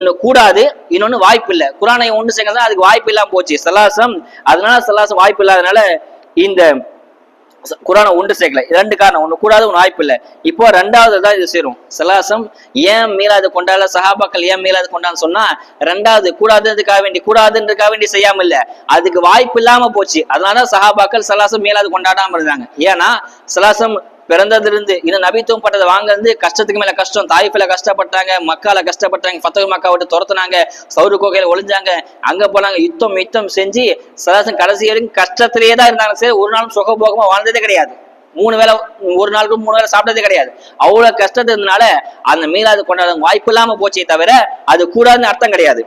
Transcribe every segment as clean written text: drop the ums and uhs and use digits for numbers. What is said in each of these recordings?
கூடாது, இன்னொன்னு வாய்ப்பு இல்லை. குரானை ஒன்று சேர்க்கறதா அதுக்கு வாய்ப்பு இல்லாம போச்சு சலாசம். அதனால சலாசம் வாய்ப்பு இல்லாதனால இந்த குரானை ஒன்று சேர்க்கல. இரண்டு காரணம், ஒண்ணு கூடாது, ஒன்று வாய்ப்பு இல்லை. இப்போ ரெண்டாவது தான் இது சேரும். சலாசம் ஏன் மீளாது கொண்டாடல, சஹாபாக்கள் ஏன் மீளாது கொண்டான்னு சொன்னா, ரெண்டாவது கூடாதுன்றதுக்காக வேண்டி செய்யாம இல்ல, அதுக்கு வாய்ப்பு இல்லாம போச்சு. அதனால சஹாபாக்கள் சலாசம் மீளாது கொண்டாடாம இருந்தாங்க. ஏன்னா சலாசம் பிறந்ததிலிருந்து இன்னும் நபித்துவம் பட்டதை வாங்குறது கஷ்டத்துக்கு மேல கஷ்டம். தாயிஃபில கஷ்டப்பட்டாங்க, மக்கால கஷ்டப்பட்டாங்க, ஃபத்தஹ் மக்கா விட்டு துரத்துனாங்க, சௌரு கோகையில ஒளிஞ்சாங்க, அங்க போனாங்க, யுத்தம் செஞ்சு சலாசம் கடைசி வரைக்கும் கஷ்டத்திலேயே தான் இருந்தாங்க. சரி, ஒரு நாளும் சுகபோகமா வாழ்ந்ததே கிடையாது. ஒரு நாளுக்கு 3 வேளை சாப்பிட்டதே கிடையாது. அவ்வளவு கஷ்டத்து இருந்தனால அந்த மீளாது கொண்டாட வாய்ப்பு இல்லாம போச்சே தவிர அது கூடாதுன்னு அர்த்தம் கிடையாது.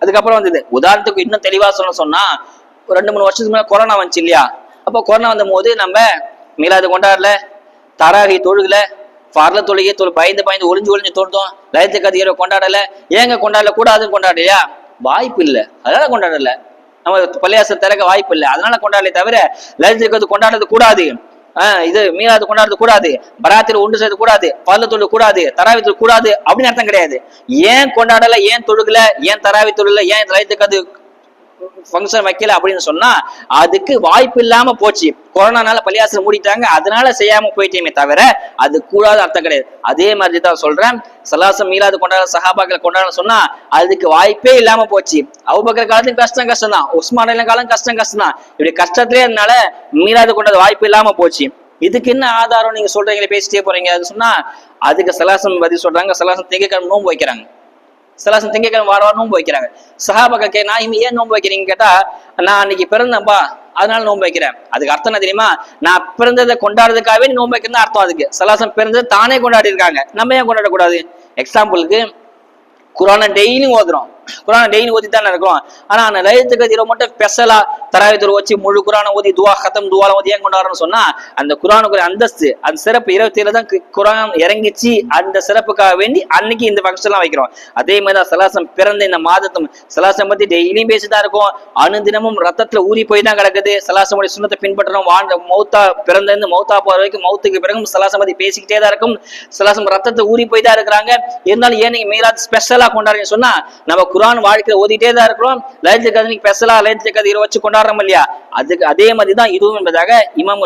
அதுக்கப்புறம் வந்தது உதாரணத்துக்கு இன்னும் தெளிவா சொன்னா, 2-3 வருஷத்துக்கு மேல கொரோனா வந்துச்சு இல்லையா? அப்போ கொரோனா வந்த போது நம்ம மீளாது கொண்டாடல, தராகி தொழுகல, பரல தொழுகை பயந்து ஒளிஞ்சு தொழுதோம், லயத்துக்கு கதிரை கொண்டாடல. ஏங்க கொண்டாடல? கூடாதுன்னு கொண்டாடலையா? வாய்ப்பு இல்லை, அதனால கொண்டாடல. நம்ம பள்ளியாசல் திறக்க வாய்ப்பு இல்லை, அதனால கொண்டாடல தவிர லயத்துக்கு கொண்டாடுறது கூடாது, இது மீளாது கொண்டாடுறது கூடாது, பராத்தில் ஒன்று செய்யறது கூடாது, பரல தொழுகை கூடாது, தராவி தொழுகை கூடாது அப்படின்னு அர்த்தம் கிடையாது. ஏன் கொண்டாடல, ஏன் தொழுகல, ஏன் தராவி தொழுகல, ஏன் லயத்துக்கு அது ஃபங்க்ஷன் வைக்கல அப்படின்னு சொன்னா அதுக்கு வாய்ப்பு இல்லாம போச்சு. கொரோனானால பள்ளியாசல் மூடிட்டாங்க, அதனால செய்யாம போயிட்டேமே தவிர அது கூடாது அர்த்தம் கிடையாது. அதே மாதிரி தான் சொல்றேன், சலாசம் மீளாது கொண்டாட சஹாபாக்களை கொண்டாட சொன்னா அதுக்கு வாய்ப்பே இல்லாம போச்சு. அபூபக்கர் காலத்துக்கு கஷ்டம் தான், உஸ்மான் காலம் கஷ்டம் தான். இப்படி கஷ்டத்திலே அதனால மீளாது கொண்டாட வாய்ப்பு இல்லாம போச்சு. இதுக்கு என்ன ஆதாரம் நீங்க சொல்றீங்களே, பேசிட்டே போறீங்க அது சொன்னா அதுக்கு சலாசம் பதில் சொல்றாங்க. சலாசம் திங்கட்கிழமை நோன்பு வைக்கிறாங்க, சலாசம் திங்கட்கிழமை வாரம் நோன்பு வைக்கிறாங்க. சஹாபாக்கள் நான் ஏன் நோன்பு வைக்கிறீங்க கேட்டா, நான் அன்னைக்கு பிறந்தேன்பா அதனால நோன்பு வைக்கிறேன். அதுக்கு அர்த்தம் என்ன தெரியுமா? நான் பிறந்ததை கொண்டாடுறதுக்காகவே நோன்பு வைக்கிறது அர்த்தம். அதுக்கு சலாசம் பிறந்தது தானே கொண்டாடி இருக்காங்க, நம்ம ஏன் கொண்டாடக்கூடாது? எக்ஸாம்பிளுக்கு குரானை டெய்லியும் ஓதுறோம், குரானை டெய்லி ஓதி தானே இருக்கிறோம். ஆனா அந்த லயத்துக்கு கதிரை மட்டும் ஸ்பெஷலா தராவித்தூர் வச்சு முழு குரானை ஓதி துவால ஓதி ஏன் கொண்டாடுறோம்னு சொன்னா, அந்த குரானுக்குரிய அந்தஸ்து, அந்த சிறப்பு 27 தான் குரான் இறங்கிச்சு. அந்த சிறப்புக்காக வேண்டி அன்னைக்கு இந்த ஃபங்க்ஷன் எல்லாம் வைக்கிறோம். அதே மாதிரிதான் சலாசம் பிறந்த இந்த மாதத்தும் சலாசம் பத்தி டெய்லியும் பேசிதான் இருக்கும். அனுதினமும் ரத்தத்துல ஊறி போய் தான் கிடக்குது. சலாசமுடைய சுண்ணத்தை பின்பற்றணும். மௌத்தா பிறந்த மௌத்தா போற வரைக்கும், மௌத்துக்கு பிறகும் சலாசம் பத்தி பேசிக்கிட்டே தான் இருக்கும். சலாசம் ரத்தத்தை ஊறி போய் தான் இருக்கிறாங்க. இருந்தாலும் ஏன் நீங்க மீராத் ஸ்பெஷலா கொண்டாடுறீங்கன்னு சொன்னா, நம்ம குரான் வாழ்க்கையில ஓதிட்டே தான் இருக்கிறோம். லயத்துல் கத்ர் ஸ்பெஷலா லயத்துல் கத்ர் வச்சு கொண்டாடுறோம் இல்லையா? அதுக்கு அதே மாதிரி தான் இதுவும் என்பதாக இமாம்